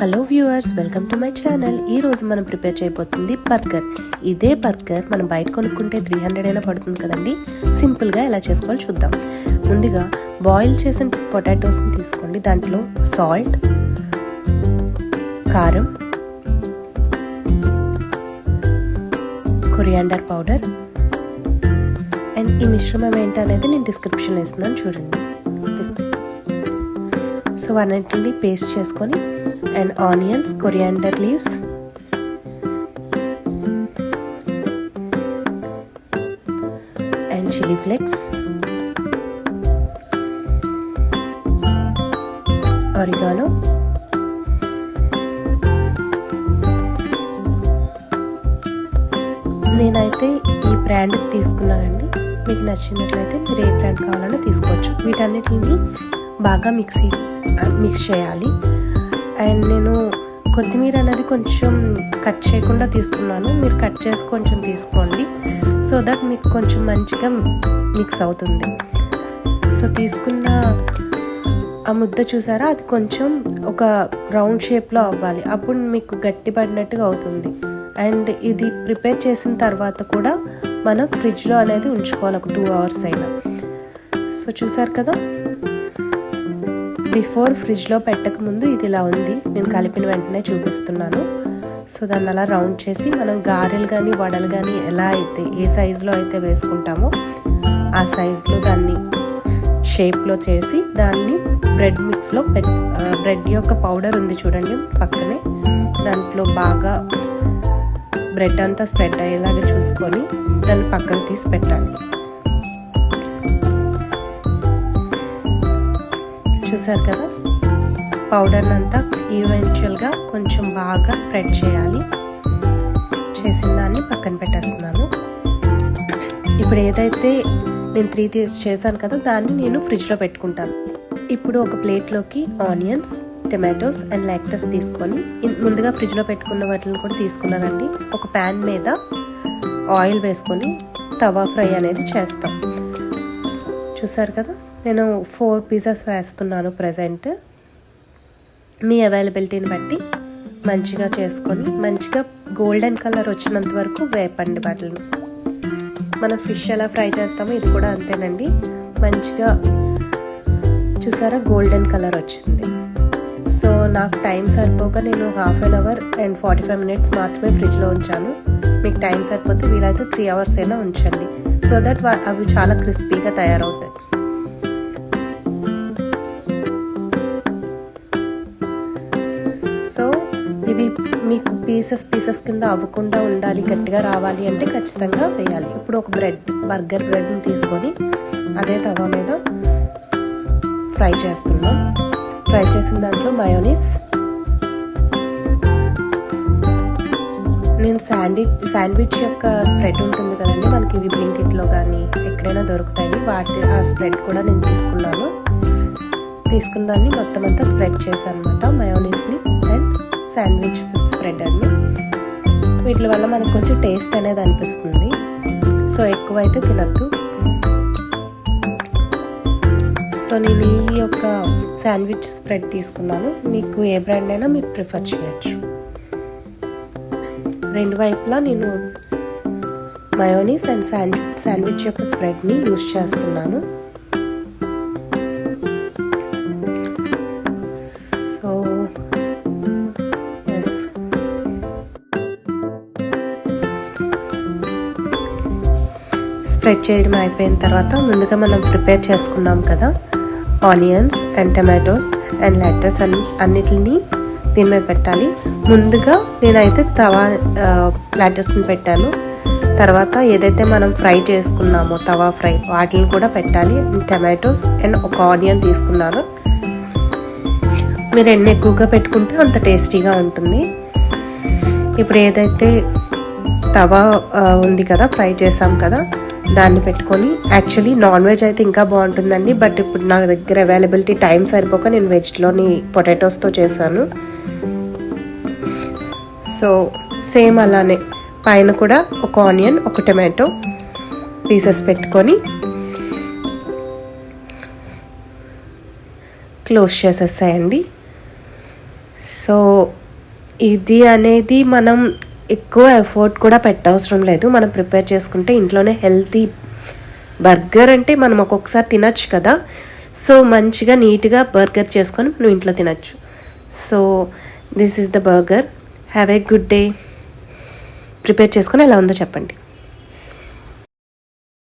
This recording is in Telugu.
Hello viewers, welcome to my channel. ఈరోజు మనం ప్రిపేర్ చేయబోతుంది బర్గర్. ఇదే బర్గర్ మనం బయట కొనుక్కుంటే 300 అయినా పడుతుంది కదండి. సింపుల్గా ఎలా చేసుకోవాలో చూద్దాం. ముందుగా బాయిల్ చేసిన పొటాటోస్ని తీసుకోండి. దాంట్లో సాల్ట్, కారం, కొరియాండర్ పౌడర్ అండ్ ఈ మిశ్రమం ఏంటనేది నేను డిస్క్రిప్షన్లో ఇస్తున్నాను, చూడండి. సో అన్నింటిని పేస్ట్ చేసుకొని and onions, coriander leaves, and chilli flakes, oregano, నేనైతే ఈ బ్రాండ్ తీసుకున్నానండి. మీకు నచ్చినట్లయితే మీరు ఏ బ్రాండ్ కావాలన్నా తీసుకోవచ్చు. వీటన్నిటిని బాగా మిక్స్ చేయాలి. అండ్ నేను కొత్తిమీర అనేది కొంచెం కట్ చేయకుండా తీసుకున్నాను. మీరు కట్ చేసి కొంచెం తీసుకోండి, సో దట్ మీకు కొంచెం మంచిగా మిక్స్ అవుతుంది. సో తీసుకున్న ఆ ముద్ద చూసారా, అది కొంచెం ఒక రౌండ్ షేప్లో అవ్వాలి. అప్పుడు మీకు గట్టి పడినట్టుగా అవుతుంది. అండ్ ఇది ప్రిపేర్ చేసిన తర్వాత కూడా మనం ఫ్రిడ్జ్లో అనేది ఉంచుకోవాలి ఒక 2 hours అయినా. సో చూసారు కదా, బిఫోర్ ఫ్రిడ్జ్లో పెట్టకముందు ఇది ఇలా ఉంది. నేను కలిపిన వెంటనే చూపిస్తున్నాను. సో దాన్ని అలా రౌండ్ చేసి మనం గారెలు కానీ వడలు కానీ ఎలా అయితే ఏ సైజులో అయితే వేసుకుంటామో ఆ సైజులో దాన్ని షేప్లో చేసి దాన్ని బ్రెడ్ మిక్స్లో బ్రెడ్ యొక్క పౌడర్ ఉంది చూడండి పక్కనే, దాంట్లో బాగా బ్రెడ్ అంతా స్ప్రెడ్ అయ్యేలాగా చూసుకొని దాన్ని పక్కకు తీసి పెట్టాలి. చూసారు కదా, పౌడర్ని అంతా ఈవెన్చువల్గా కొంచెం బాగా స్ప్రెడ్ చేయాలి. చేసిన దాన్ని పక్కన పెట్టేస్తున్నాను. ఇప్పుడు ఏదైతే నేను 3 చేశాను కదా, దాన్ని నేను ఫ్రిడ్జ్లో పెట్టుకుంటాను. ఇప్పుడు ఒక ప్లేట్లోకి ఆనియన్స్, టమాటోస్ అండ్ లెటస్ తీసుకొని ముందుగా ఫ్రిడ్జ్లో పెట్టుకున్న వాటిని కూడా తీసుకున్నానండి. ఒక ప్యాన్ మీద ఆయిల్ వేసుకొని తవా ఫ్రై అనేది చేస్తాం. చూసారు కదా, నేను 4 pieces వేస్తున్నాను ప్రజెంట్. మీ అవైలబిలిటీని బట్టి మంచిగా చేసుకొని మంచిగా గోల్డెన్ కలర్ వచ్చినంత వరకు వేపండి వాటిని. మనం ఫిష్ ఎలా ఫ్రై చేస్తామో ఇది కూడా అంతేనండి. మంచిగా చూసారా, గోల్డెన్ కలర్ వచ్చింది. సో నాకు టైం సరిపోక నేను 1/2 hour అండ్ 45 minutes మాత్రమే ఫ్రిడ్జ్లో ఉంచాను. మీకు టైం సరిపోతే వీలైతే 3 hours అయినా ఉంచండి, సో దట్ అవి చాలా క్రిస్పీగా తయారవుతాయి. ఇవి మీకు పీసెస్ కింద అవ్వకుండా ఉండాలి, గట్టిగా రావాలి అంటే ఖచ్చితంగా వేయాలి. ఇప్పుడు ఒక బర్గర్ బ్రెడ్ని తీసుకొని అదే తవా మీద ఫ్రై చేస్తున్నాం. ఫ్రై చేసిన దాంట్లో మయోనీస్, నేను శాండ్విచ్ యొక్క స్ప్రెడ్ ఉంటుంది కదండి, మనకి ఇవి బ్లింకిట్లో కానీ ఎక్కడైనా దొరుకుతాయి. ఆ స్ప్రెడ్ కూడా నేను తీసుకున్నాను. తీసుకున్న దాన్ని మొత్తం అంతా స్ప్రెడ్ చేశాను అనమాట, మయోనీస్ని అండ్ శాండ్విచ్ స్ప్రెడ్ అన్ని. వీటి వల్ల మనకు కొంచెం టేస్ట్ అనేది అనిపిస్తుంది. సో ఎక్కువైతే తినద్దు. సో నేను ఈ యొక్క శాండ్విచ్ స్ప్రెడ్ తీసుకున్నాను. మీకు ఏ బ్రాండ్ అయినా మీరు ప్రిఫర్ చేయొచ్చు. 2 వైపులా నేను మయోనీస్ అండ్ శాండ్విచ్ యొక్క స్ప్రెడ్ని యూజ్ చేస్తున్నాను. సో స్ప్రెడ్ చేయడం అయిపోయిన తర్వాత ముందుగా మనం ప్రిపేర్ చేసుకున్నాం కదా onions and tomatoes and lettuce అన్నిటిని దీని మీద పెట్టాలి. ముందుగా నేనైతే లెటస్ని పెట్టాను. తర్వాత ఏదైతే మనం ఫ్రై చేసుకున్నామో తవా ఫ్రై వాటిని కూడా పెట్టాలి. టమాటోస్ అండ్ ఒక ఆనియన్ తీసుకున్నాను. మీరు ఎన్ని ఎక్కువగా పెట్టుకుంటే అంత టేస్టీగా ఉంటుంది. ఇప్పుడు ఏదైతే తవా ఉంది కదా, ఫ్రై చేసాం కదా, దాన్ని పెట్టుకొని, యాక్చువల్లీ నాన్ వెజ్ అయితే ఇంకా బాగుంటుందండి, బట్ ఇప్పుడు నా దగ్గర అవైలబిలిటీ టైం సరిపోక నేను వెజ్లోని పొటాటోస్తో చేశాను. సో సేమ్ అలానే పైన కూడా ఒక ఆనియన్, ఒక టమాటో పీసెస్ పెట్టుకొని క్లోజ్ చేసేసాయండి. సో ఇది అనేది మనం ఎక్కువ ఎఫర్ట్ కూడా పెట్టవసరం లేదు. మనం ప్రిపేర్ చేసుకుంటే ఇంట్లోనే హెల్తీ బర్గర్ అంటే మనం ఒక్కొక్కసారి తినచ్చు కదా. సో మంచిగా నీట్గా బర్గర్ చేసుకొని మనం ఇంట్లో తినచ్చు. So this is the burger. Have a good day. Prepare చేసుకొని ఎలా ఉందో చెప్పండి.